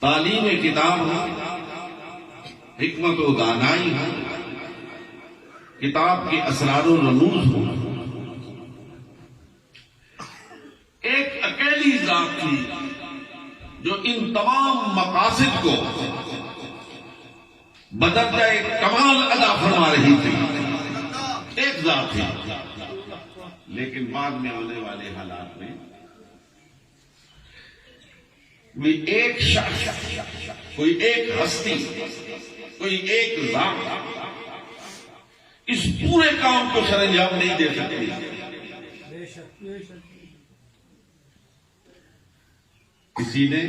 تعلیم کتاب ہو، حکمت و دانائی ہو، کتاب کے اسرار و رموز ہو، ایک اکیلی ذات تھی جو ان تمام مقاصد کو بدرجہ کمال ادا فرما رہی تھی. ایک ذات تھی، لیکن بعد میں آنے والے حالات میں کوئی ایک شخص، کوئی ایک ہستی، کوئی ایک ذات اس پورے کام کو سر انجام نہیں دے سکتی. کسی نے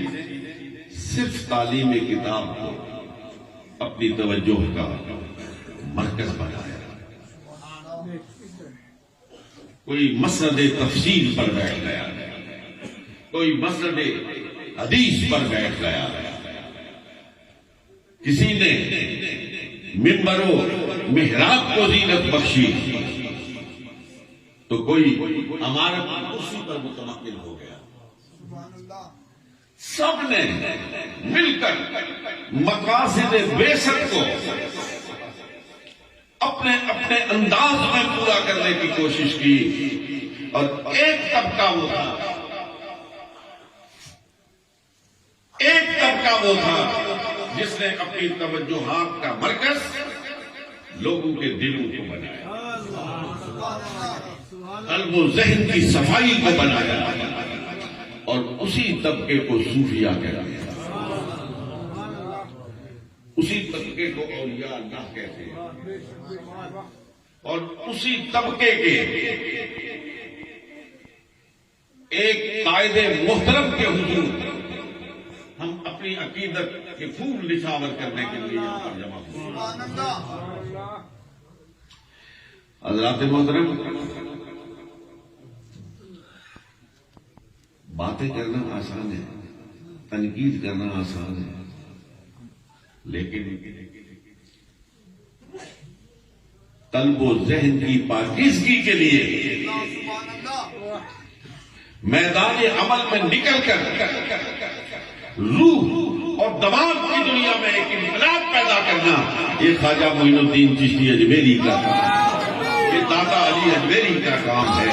صرف تعلیم کتاب کو اپنی توجہ کا مرکز بنایا، کوئی مسند تفسیر پر بیٹھ گیا، کوئی مسند حدیث پر بیٹھ گیا، کسی نے منبر و محراب کو زینت بخشی، تو کوئی عمارت اسی پر متمکن ہو گیا. سب نے مل کر مقاصد بیسر کو اپنے اپنے انداز میں پورا کرنے کی کوشش کی. اور ایک طبقہ وہ تھا جس نے اپنی توجہات کا مرکز لوگوں کے دلوں کو بنایا، قلب و ذہن کی صفائی کو بنایا، اور اسی طبقے کو صوفیہ کہتے ہیں، اسی طبقے کو اولیاء اللہ کہتے ہیں. اور اسی طبقے کے ایک قائد محترم کے حضور ہم اپنی عقیدت کے پھول نچھاور کرنے کے لیے یہاں پر جمع ہوئے. حضرات محترم، باتیں کرنا آسان ہے، تنقید کرنا آسان ہے، لیکن قلب و ذہن کی پاکیزگی کے لیے میدان عمل میں نکل کر روح اور دماغ کی دنیا میں ایک انقلاب پیدا کرنا، یہ خواجہ معین الدین چشتی اجمیری کا کام، یہ داتا علی اجمیری کا کام ہے.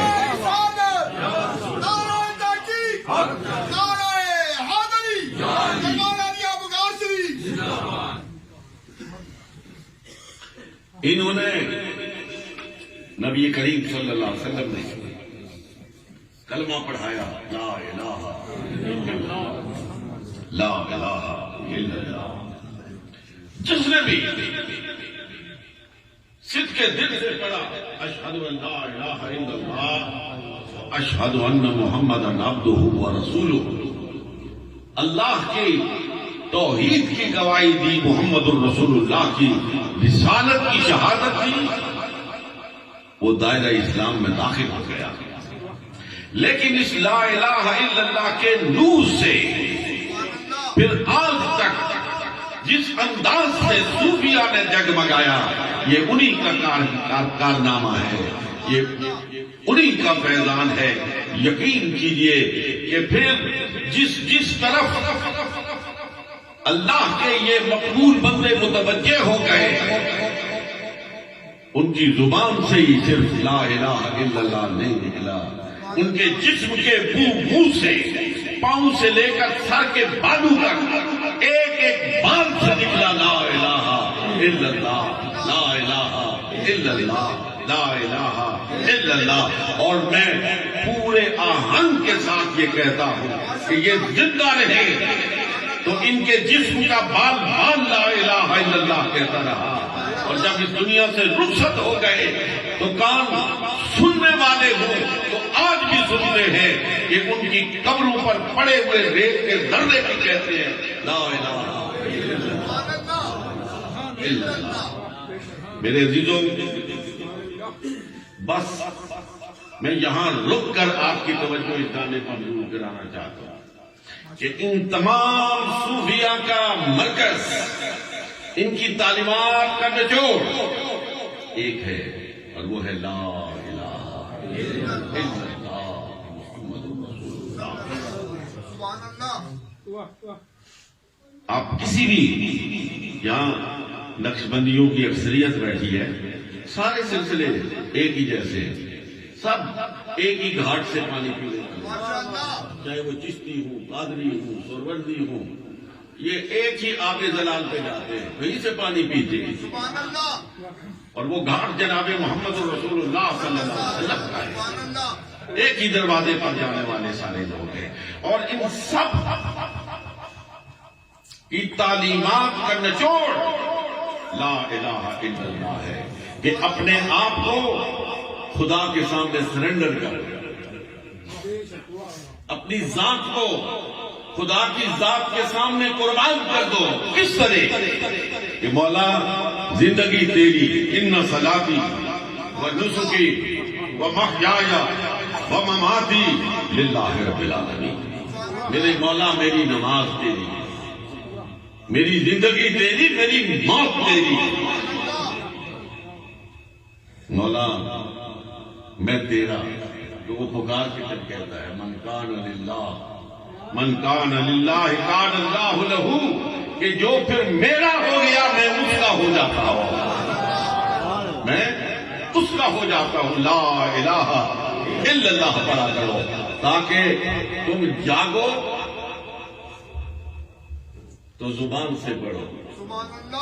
انہوں نے نبی کریم صلی اللہ علیہ وسلم نے کلمہ پڑھایا، لا الہ الا اللہ، لا الہ الا اللہ. جس نے بھی صدق کے دل سے پڑھا اشہد ان لا الہ الا اللہ اشہد ان محمدا عبدہ ورسولہ، اللہ کی توحید کی گواہی دی، محمد الرسول اللہ کی رسالت کی شہادت دی، وہ دائرہ اسلام میں داخل ہو گیا. لیکن اس لا الہ الا اللہ کے نور سے پھر آج تک جس انداز سے صوفیہ نے جگمگایا، یہ انہی کا کارنامہ ہے، یہ انہی کا فیضان ہے. یقین کیجئے کہ پھر جس طرف اللہ کے یہ مقبول بندے متوجہ ہو گئے، ان کی زبان سے ہی صرف لا الہ الا اللہ نہیں نکلا، ان کے جسم کے بو سے، پاؤں سے لے کر سر کے بالوں تک ایک ایک بال سے نکلا لا الہ الا اللہ، لا الہ الا اللہ، لا الہ الا اللہ. اور میں پورے آہنگ کے ساتھ یہ کہتا ہوں کہ یہ زندہ رہے تو ان کے جسم کا بال بال لا الہ الا اللہ کہتا رہا، اور جب اس دنیا سے رخصت ہو گئے تو کان سننے والے ہوں تو آج بھی سنتے ہیں کہ ان کی قبروں پر پڑے ہوئے ریت کے ذرے بھی کہتے ہیں لا الہ الا اللہ. میرے عزیزوں، بس میں یہاں رک کر آپ کی توجہ اس گانے پر ضرور کرانا چاہتا ہوں کہ ان تمام صوفیہ کا مرکز، ان کی تعلیمات کا نچوڑ ایک ہے، اور وہ ہے لا الہ الا اللہ محمد رسول اللہ. آپ کسی بھی یہاں نقشبندیوں کی اکثریت بیٹھی ہے، سارے سلسلے ایک ہی جیسے ہیں، سب ایک ہی گھاٹ سے پانی پی لیتے ہیں، چاہے وہ چشتی ہوں، قادری ہوں، سہروردی ہوں، یہ ایک ہی آب زلال پہ جاتے ہیں، وہیں سے پانی پیتے ہیں، اور وہ گھاٹ جناب محمد رسول اللہ صلی اللہ علیہ وسلم کا ہے، ایک ہی دروازے پر جانے والے سارے لوگ ہیں، اور ان سب کی تعلیمات کا نچوڑ لا الہ الا اللہ ہے کہ اپنے آپ کو خدا کے سامنے سرنڈر کر، اپنی ذات کو خدا کی ذات کے سامنے قربان کر دو۔ کس طرح کہ مولا زندگی تیری، ان صلاتی و نسکی و محیایا و مماتی للہ رب العالمین، میرے مولا میری نماز تیری، میری زندگی تیری، میری موت تیری۔ مولا میں تیرا، تو وہ پکار کے جب کہتا ہے من کان للہ، من کان للہ کان اللہ لہو، کہ جو پھر میرا ہو گیا میں اس کا ہو جاتا ہوں، میں اس کا ہو جاتا ہوں۔ لا الہ الا اللہ پڑھا کرو تاکہ تم جاگو تو زبان سے پڑھو،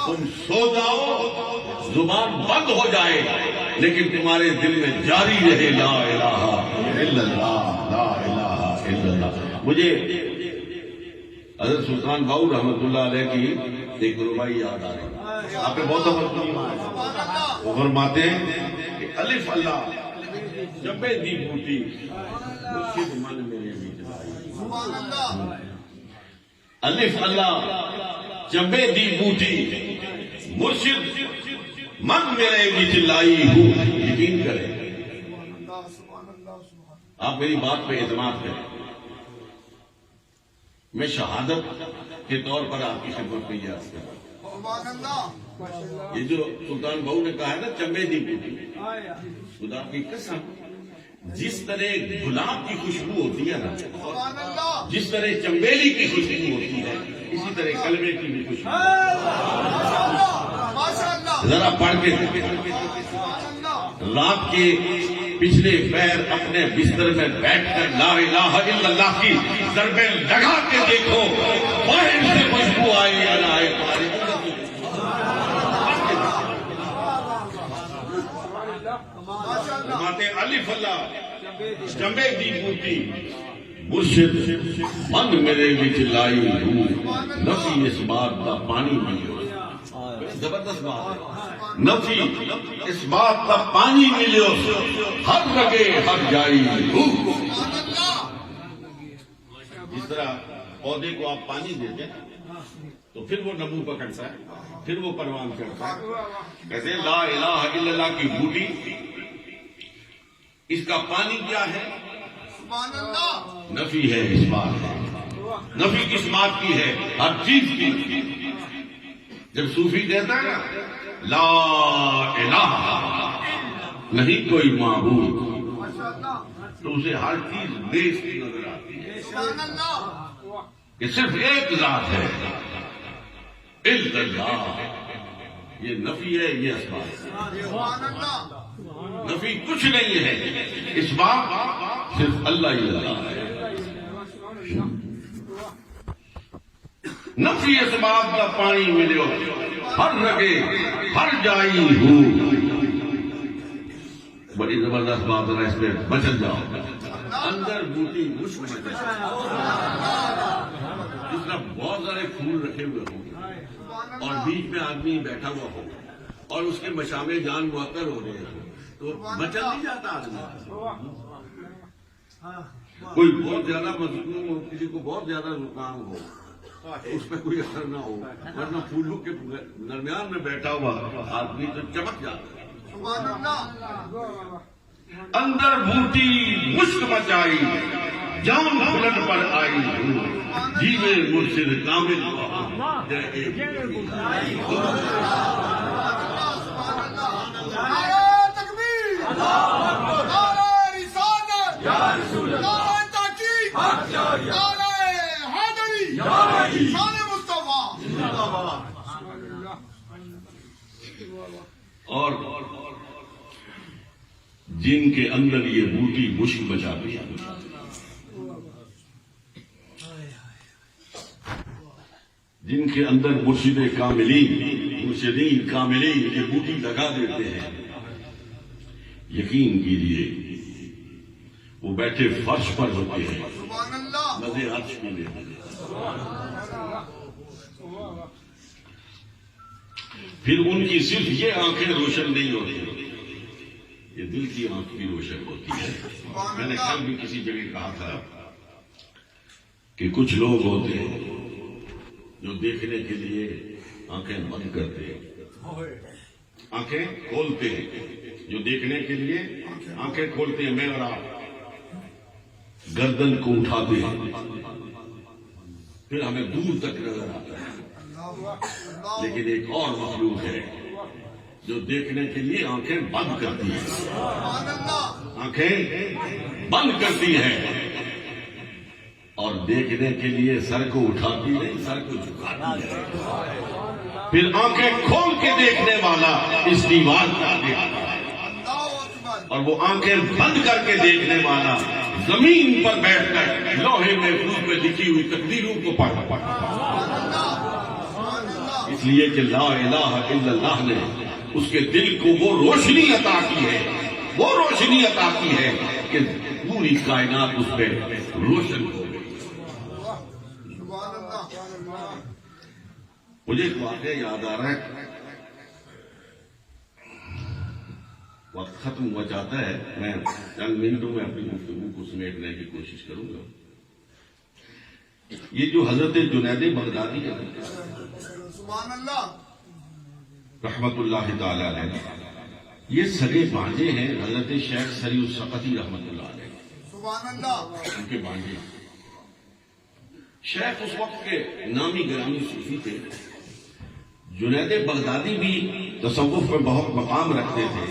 تم سو جاؤ زبان بند ہو جائے لیکن تمہارے دل میں جاری رہے لا الہ الا اللہ، لا الہ الا اللہ۔ مجھے حضرت سلطان باؤ رحمۃ اللہ علیہ کی ایک ربائی یاد آ رہی، آپ نے بہت دفعہ سنی، وہ فرماتے ہیں کہ الف اللہ جبے دی بوٹی مرشد من میرے بیچ لائی، الف اللہ جبے دی بوٹی مرشد من میرے بیچ لائی ہوں۔ یقین کریں، آپ میری بات پہ اعتماد کریں، میں شہادت کے طور پر آپ کی خدمت میں یہ عرض کر رہا ہوں، یہ جو سلطان بہو نے کہا ہے نا چمبے دی بوٹی، خدا کی قسم جس طرح گلاب کی خوشبو ہوتی ہے نا، جس طرح چمبیلی کی خوشبو ہوتی ہے، اسی طرح کلبے کی بھی خوشبو۔ ذرا پڑھ کے رات کے پچھلے پیر اپنے بستر میں بیٹھ کر لا الہ الا اللہ کی ضربیں لگا کے دیکھو، باہر سے خوشبو آئے یا نہ آئے تمہارے فرماتے الف اللہ جمبے دی بوٹی مرشد من میرے وچ لائی ہوں، نفی اس بات کا پانی ملو، زبردست بات ہے، نفی اس بات کا پانی ملو، ہر لگے ہر جائی ہوں۔ جس طرح پودے کو آپ پانی دیتے تو پھر وہ نمو پکڑتا ہے، پھر وہ پروان چڑھتا ہے، کہتے ہیں لا الہ الا اللہ کی بوٹی، اس کا پانی کیا ہے؟ نفی ہے، اس بات ہے، نفی کس بات کی ہے؟ ہر چیز کی۔ جب صوفی کہتا ہے نا لا الہ نہیں کوئی معبود، تو اسے ہر چیز بیس نظر آتی ہے کہ صرف ایک ذات ہے الا اللہ، یہ نفی ہے، یہ اس بات ہے، نفی کچھ نہیں ہے، اس بات صرف اللہ ہی اللہ ہے۔ نفی اس بات کا پانی ملو، ہر لگے ہر جائی ہوں۔ بڑی زبردست بات ہے، اس پہ بچت جاؤ، اندر بوٹی مشک میں جس طرح بہت سارے پھول رکھے ہوئے ہوں اور بیچ میں آدمی بیٹھا ہوا ہو اور اس کے مشامے جان معطر ہو رہے ہیں تو بچت نہیں جاتا آدمی۔ کوئی بہت زیادہ مظلوم ہو، کسی کو بہت زیادہ زکام ہو، اس پہ کوئی اثر نہ ہو، ورنہ پھولوں کے درمیان میں بیٹھا ہوا آدمی تو چمک جاتا ہے۔ اندر بوٹی مشک مچائی، جان بلند پر آئی ہوں، جیوے مرشد کامل اور جن کے اندر یہ بوٹی مشک بچاتی ہے، جن کے اندر مرشدین کاملین یہ بوٹی لگا دیتے ہیں، یقین کیجیے وہ بیٹھے فرش پر ہوتے ہیں، مزے عرش کے لیے۔ پھر ان کی صرف یہ آنکھیں روشن نہیں ہوتی، یہ دل کی آنکھ بھی روشن ہوتی ہے۔ میں نے کل بھی کسی جگہ کہا تھا کہ کچھ لوگ ہوتے ہیں جو دیکھنے کے لیے آنکھیں بند کرتے ہیں، آنکھیں کھولتے ہیں، جو دیکھنے کے لیے آنکھیں کھولتے ہیں، میں اور آپ گردن کو اٹھاتے ہیں، پھر ہمیں دور تک نظر آتا ہے۔ لیکن ایک اور مخلوق ہے جو دیکھنے کے لیے آنکھیں بند کرتی ہے، آنکھیں بند کرتی ہے اور دیکھنے کے لیے سر کو اٹھاتی نہیں، سر کو جھکاتی ہے، پھر آنکھیں کھول کے دیکھنے والا اس دیوار کا دیکھتا ہے، اور وہ آنکھیں بند کر کے دیکھنے والا زمین پر بیٹھ کر لوہے محفوظ میں لکھی ہوئی تقدیروں کو پڑھتا۔ اس لیے کہ لا الہ الا اللہ نے اس کے دل کو وہ روشنی عطا کی ہے، وہ روشنی عطا کی ہے کہ پوری کائنات اس پہ روشن ہو گئی۔ مجھے ایک واقعہ یاد آ رہا ہے، وقت ختم ہو جاتا ہے، میں چند منٹوں میں اپنی گفتگو کو سمیٹنے کی کوشش کروں گا۔ یہ جو حضرت جنید بغدادی ہے رحمت اللہ تعالی علیہ، یہ سگے بھانجے ہیں حضرت شیخ سری السقطی رحمت اللہ علیہ، ان کے بھانجے۔ شیخ اس وقت کے نامی گرامی صوفی تھے، جنید بغدادی بھی تصوف میں بہت مقام رکھتے تھے،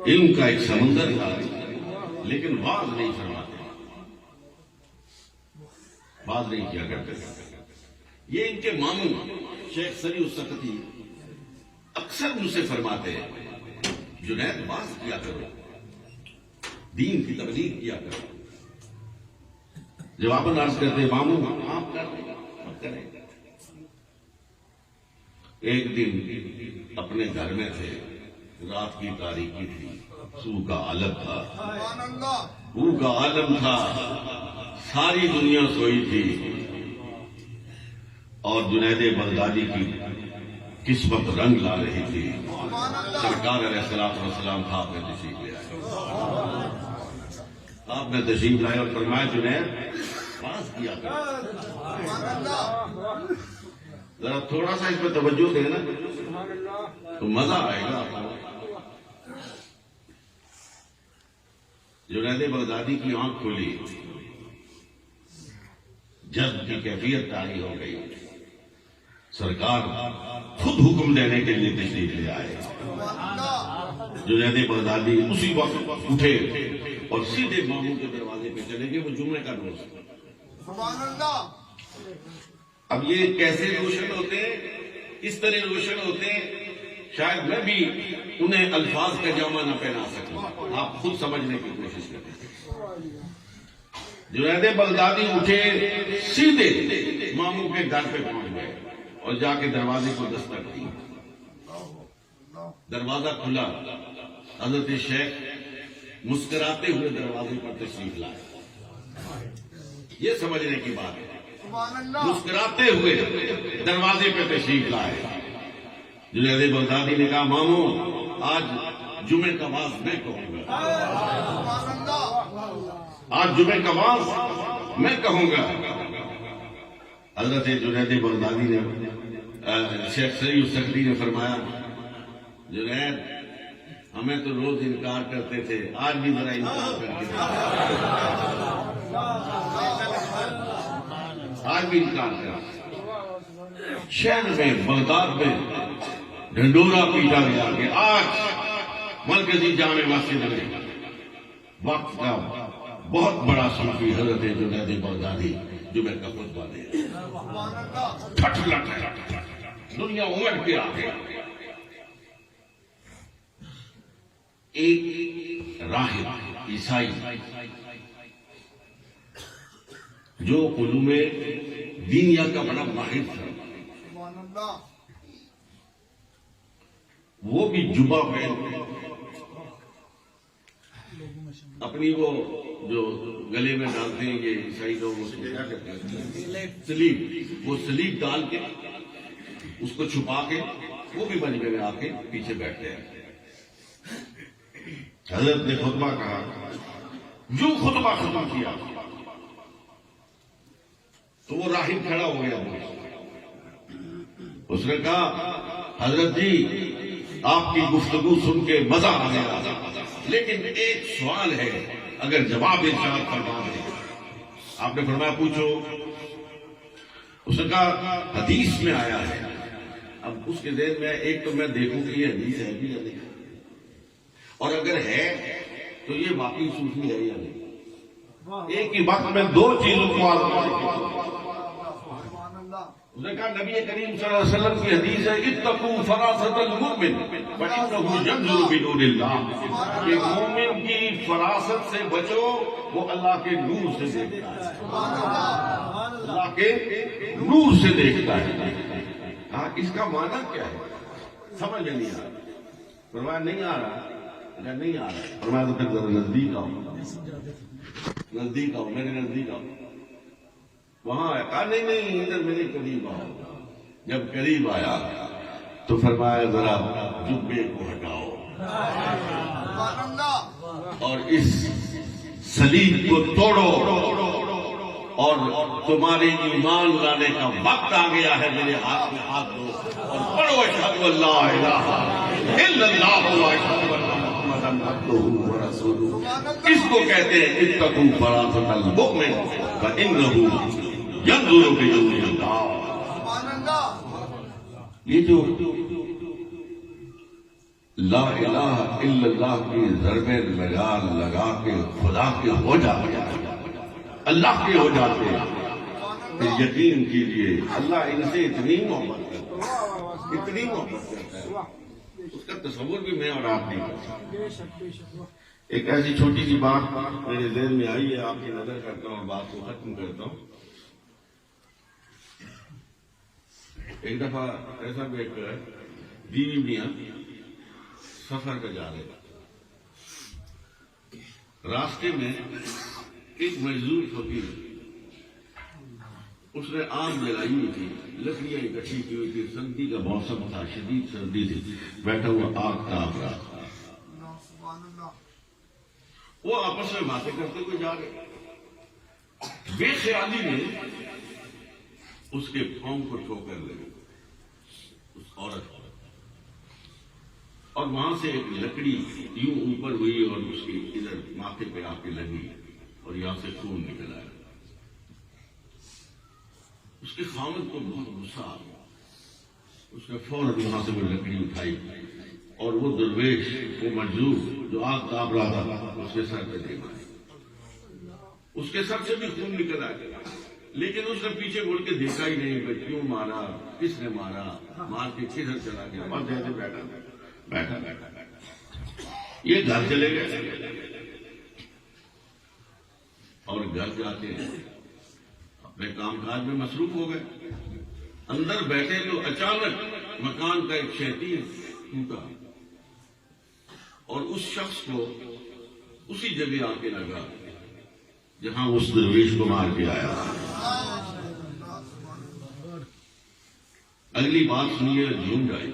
علم کا ایک سمندر تھا، لیکن واز نہیں فرماتے، واز نہیں کیا کرتے۔ یہ ان کے ماموں شیخ سری السقطی اکثر مجھ سے فرماتے ہیں جنید واز کیا کرو، دین کی تبلیغ کیا کرو۔ جواباً عرض کرتے ماموں آپ کریں۔ ایک دن اپنے گھر میں تھے، رات کی تاریکی تھی، سو کا عالم تھا، سو کا عالم تھا، ساری دنیا سوئی تھی، اور جنید بغدادی کی قسمت رنگ لا رہی تھی۔ سرکار علیہ السلام خواب میں تشریف لے آئے، آپ نے تشریف لائے اور فرمایا جنید باز کیا کر، ذرا تھوڑا سا اس پہ توجہ دے نا تو مزہ آئے گا۔ جنید بغدادی کی آنکھ کھلی، جذب کی کیفیت طاری ہو گئی، سرکار خود حکم دینے کے لیے تشریف لے آئے۔ جنید بغدادی اسی وقت اٹھے اور سیدھے ماموں کے دروازے پہ چلے گئے، وہ جمعے کا روز۔ اب یہ کیسے روشن ہوتے ہیں، اس طرح روشن ہوتے ہیں، شاید میں بھی انہیں الفاظ کا جامع نہ پہنا سکوں، آپ خود سمجھنے کی کوشش کریں۔ جنید بغدادی اٹھے، سیدھے ماموں کے گھر پہ پہنچ گئے اور جا کے دروازے کو دستک دی۔ دروازہ کھلا، حضرت شیخ مسکراتے ہوئے دروازے پر تشریف لائے۔ یہ سمجھنے کی بات ہے، مسکراتے ہوئے دروازے پہ تشریف لائے۔ جنید بغدادی نے کہا ماموں آج جمعے کا واز میں کہوں گا، آج جمعے کا واز میں کہوں گا۔ حضرت جنید بغدادی نے شیخ سری السقطی نے فرمایا جنید ہمیں تو روز انکار کرتے تھے، آج بھی ذرا انکار کر کے، آج بھی انکار کر۔ شہر میں بغداد میں ڈھنڈورا پیٹا گیا کہ آج مرکزی جامع مسجد میں وقت کا بہت بڑا صوفی حضرت جنید بغدادی جمعہ کا خطبہ دے رہے، دنیا امٹ کے آ گیا۔ ایک راہب عیسائی جو علوم دینیا کا بڑا ماہر تھا، وہ بھی جبہ پہن اپنی وہ جو گلے میں ڈالتے ہیں یہ عیسائی لوگ اس کو کیا کہتے ہیں، سلیب، وہ سلیب ڈال کے اس کو چھپا کے وہ بھی مجمع میں آ کے پیچھے بیٹھتے ہیں۔ حضرت نے خطبہ کہا، جو خطبہ ختم کیا تو وہ راہب کھڑا ہو گیا، اس نے کہا حضرت جی آپ کی گفتگو سن کے مزہ آ گیا، لیکن ایک سوال ہے، اگر جواب ارشاد فرما دیں۔ آپ نے فرمایا پوچھو۔ اس نے کہا حدیث میں آیا ہے۔ اب اس کے ذہن میں ایک تو میں دیکھوں کہ یہ حدیث ہے بھی یا نہیں، اور اگر ہے تو یہ واقعی صوفی ہے یا نہیں۔ ایک ہی وقت میں دو چیزوں کو اس نے کہا نبی کریم صلی اللہ علیہ وسلم کی حدیث ہے اتقوا فراست المؤمن فإنه ينظر بنور اللہ، کہ مومن کی فراست سے بچو، وہ اللہ کے نور سے دیکھتا ہے، اللہ کے نور سے دیکھتا ہے۔ ہاں اس کا معنی کیا ہے سمجھ میں نہیں آ رہا۔ فرمایا نہیں آ رہا، اگر نہیں آ رہا فرمایا تو پھر ذرا نزدیک آؤ، نزدیک آؤ، میرے نزدیک آؤ۔ وہاں آیا، کہا نہیں نہیں ادھر میرے قریب آؤ۔ جب قریب آیا تو فرمایا ذرا جبے کو ہٹاؤ اور اس سلیب کو توڑو، اور تمہارے ایمان لانے کا وقت آ گیا ہے، میرے ہاتھ میں ہاتھ دو اور پڑھو اشہد ان لا الہ الا اللہ و اشہد ان محمدن عبدہ و رسولہ۔ اس کو کہتے ہیں اتقوا فراست المؤمن فإنہ ينظر بنور اللہ۔ یہ جو لا الہ الا اللہ کی ضرب لگا کے خدا کے ہو جاتے، اللہ کے ہو جاتے ہیں، پھر یقین کیجئے اللہ ان سے اتنی محبت کرتا ہے، اتنی محبت کرتا ہے، اس کا تصور بھی میں اور آپ نہیں کر سکتے۔ ایک ایسی چھوٹی سی بات میرے ذہن میں آئی ہے، آپ کی نظر کرتا ہوں، بات کو ختم کرتا ہوں۔ ایک دفعہ ایسا ایک بیوی میاں سفر پہ جا رہے، راستے میں ایک مزدور فقیر، اس نے آگ جلائی ہوئی تھی، لکڑیاں اکٹھی کی ہوئی تھی، سردی کا موسم تھا، شدید سردی تھی، بیٹھا ہوا آگ تاپ رہا تھا۔ وہ آپس میں باتیں کرتے ہوئے جا رہے، بے خیالی میں اس کے پاؤں کو ٹھوکر لگی اس عورت کو، اور وہاں سے ایک لکڑی یوں اوپر ہوئی اور اس کی ادھر ماتھے پہ آ کے لگی اور یہاں سے خون نکل آیا۔ اس کے خاوند کو بہت غصہ آ گیا، اس نے فوراً وہاں سے وہ لکڑی اٹھائی اور وہ درویش، وہ مجذوب جو آگ تاپ رہا تھا، اس کے سر پہ دے ماری۔ اس کے سر سے بھی خون نکل آیا، لیکن اس نے پیچھے مڑ کے دیکھا ہی نہیں کہ کیوں مارا، کس نے مارا، مار کے کدھر چلا گیا، بس جیسے بیٹھا بیٹھا بیٹھا بیٹھا۔ یہ گھر چلے گئے اور گھر جا کے اپنے کام کاج میں مصروف ہو گئے۔ اندر بیٹھے تو اچانک مکان کا ایک شیطان ٹوٹا اور اس شخص کو اسی جگہ آ کے لگا جہاں اس درویش کو مار کے آیا۔ اگلی بات سنیے، جھوم جائے۔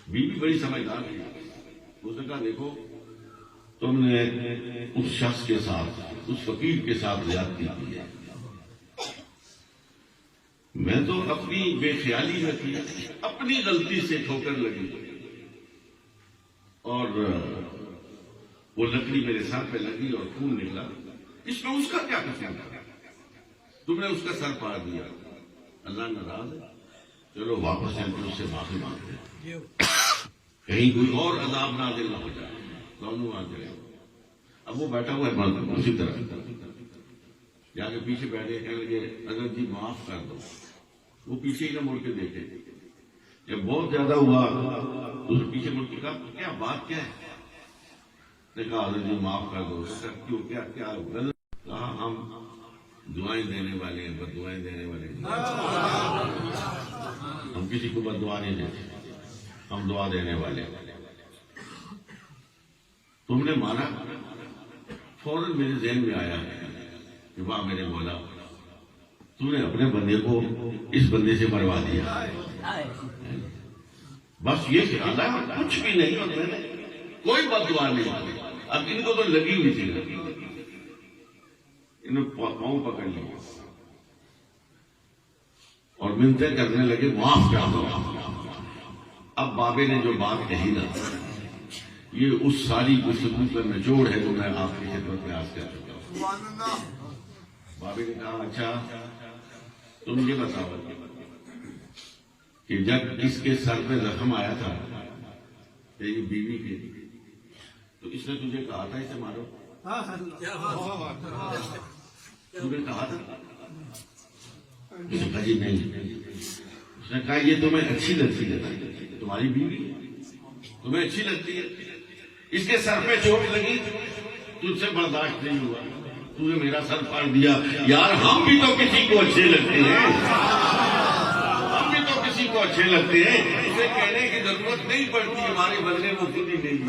بیوی بڑی سمجھدار تھی، اس نے کہا دیکھو تم نے اس شخص کے ساتھ، اس فقیر کے ساتھ زیادتی کی ہے، میں تو اپنی بے خیالی میں تھی، اپنی غلطی سے ٹھوکر لگی اور وہ لکڑی میرے سر پہ لگی اور خون نکلا، اس میں اس کا کیا قصور تھا؟ تم نے اس کا سر پاڑ دیا، اللہ ناراض ہے، چلو واپس چل کے اس سے معافی مانگتے، کہیں کوئی اور عذاب نازل نہ ہو جائے، دونوں آ جائے۔ اب وہ بیٹھا ہوا ہے اسی طرح جا کے پیچھے بیٹھے، کہنے لگے اگر جی معاف کر دو۔ وہ پیچھے ہی نہ مڑ کے دیکھے، جب بہت زیادہ ہوا تو اس پیچھے مڑ کے کہا کیا بات کیا ہے؟ نے کہا حضرت جی معاف کر دو. کیوں کیا غلط؟ کہا ہم دعائیں دینے والے ہیں، بد دعائیں دینے والے ہیں. ہم کسی کو بد دعا نہیں دیتے، ہم دعا دینے والے ہیں. تم نے مانا، فوراً میرے ذہن میں آیا کہ واہ میرے مولا، تو نے اپنے بندے کو اس بندے سے مروا دیا. بس یہ خیال ہے، کچھ بھی نہیں، اور میں نے کوئی بد دعا نہیں. اب ان کو تو لگی ہوئی تھی، انہوں پاؤں پکڑ لیا اور منتیں کرنے لگے معاف کر دو. اب بابے نے جو بات کہی نا، یہ اس ساری گفتگو کا نچوڑ ہے جو میں آپ کی خدمت میں عرض کر چکا ہوں. بابے نے کہا اچھا تم یہ بتاؤ کہ جب اس کے سر پہ زخم آیا تھا تیری بیوی کے، تو اس نے تجھے کہا تھا اسے مارو؟ تم نے کہا تھا؟ اس نے کہا جی نہیں. اس نے کہا یہ تمہیں اچھی لگتی ہے، تمہاری بیوی تمہیں اچھی لگتی ہے، اس کے سر پہ چوٹ لگی، تجھ سے برداشت نہیں ہوا، تو نے میرا سر پھاڑ دیا. یار ہم بھی تو کسی کو اچھے لگتے ہیں، ہم بھی تو کسی کو اچھے لگتے ہیں، اسے کہنے کی ضرورت نہیں پڑتی، ہمارے بدلے وہ خود ہی نہیں.